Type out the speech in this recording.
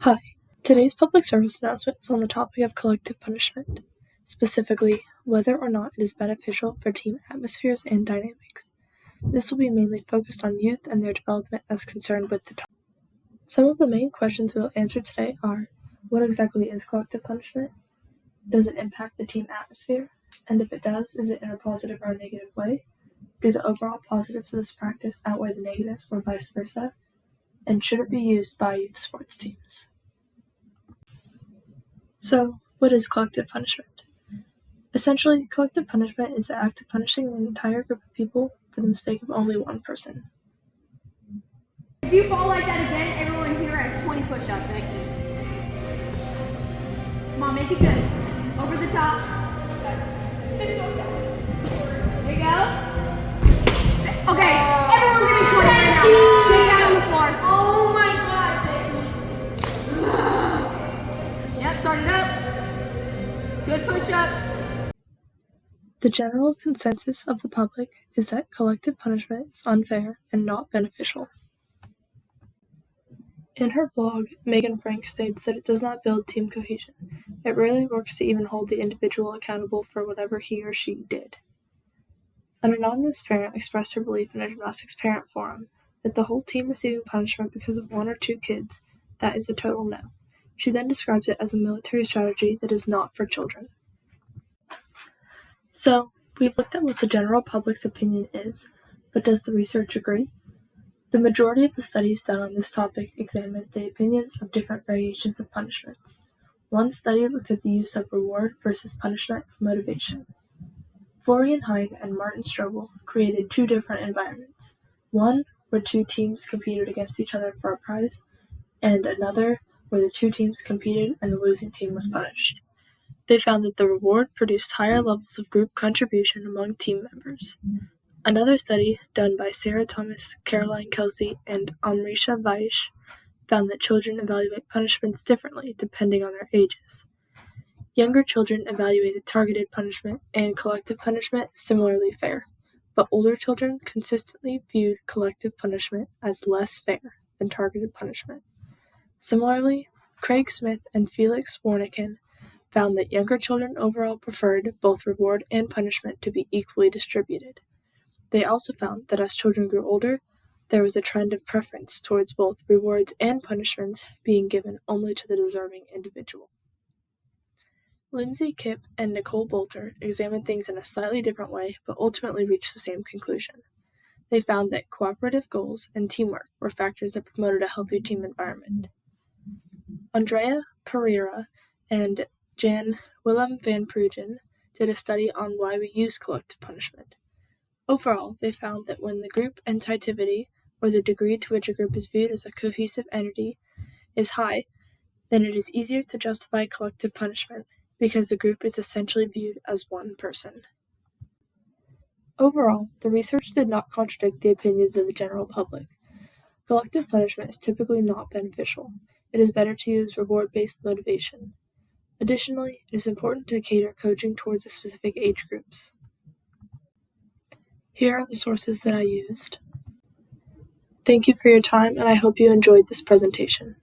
Hi, today's public service announcement is on the topic of collective punishment, specifically whether or not it is beneficial for team atmospheres and dynamics. This will be mainly focused on youth and their development as concerned with the topic. Some of the main questions we will answer today are: what exactly is collective punishment? Does it impact the team atmosphere? And if it does, is it in a positive or a negative way? Do the overall positives of this practice outweigh the negatives or vice versa? And should it be used by youth sports teams? So, what is collective punishment? Essentially, collective punishment is the act of punishing an entire group of people for the mistake of only one person. If you fall like that again, everyone here has 20 push-ups. Come on, make it good. Over the top. There you go. Okay, everyone give me 20 right now. Get down on the floor. Oh my God, Becky. Yep, start it up. Good push-ups. The general consensus of the public is that collective punishment is unfair and not beneficial. In her blog, Megan Frank states that it does not build team cohesion. It rarely works to even hold the individual accountable for whatever he or she did. An anonymous parent expressed her belief in a gymnastics parent forum that the whole team receiving punishment because of one or two kids, that is a total no. She then describes it as a military strategy that is not for children. So, we've looked at what the general public's opinion is, but does the research agree? The majority of the studies done on this topic examined the opinions of different variations of punishments. One study looked at the use of reward versus punishment for motivation. Florian Hein and Martin Strobel created two different environments, one where two teams competed against each other for a prize, and another where the two teams competed and the losing team was punished. They found that the reward produced higher levels of group contribution among team members. Another study, done by Sarah Thomas, Caroline Kelsey, and Amrisha Vaish, found that children evaluate punishments differently depending on their ages. Younger children evaluated targeted punishment and collective punishment similarly fair, but older children consistently viewed collective punishment as less fair than targeted punishment. Similarly, Craig Smith and Felix Warneken found that younger children overall preferred both reward and punishment to be equally distributed. They also found that as children grew older, there was a trend of preference towards both rewards and punishments being given only to the deserving individual. Lindsay Kipp and Nicole Bolter examined things in a slightly different way, but ultimately reached the same conclusion. They found that cooperative goals and teamwork were factors that promoted a healthy team environment. Andrea Pereira and Jan Willem van Prugen did a study on why we use collective punishment. Overall, they found that when the group entitivity, or the degree to which a group is viewed as a cohesive entity, is high, then it is easier to justify collective punishment because the group is essentially viewed as one person. Overall, the research did not contradict the opinions of the general public. Collective punishment is typically not beneficial. It is better to use reward-based motivation. Additionally, it is important to cater coaching towards the specific age groups. Here are the sources that I used. Thank you for your time, and I hope you enjoyed this presentation.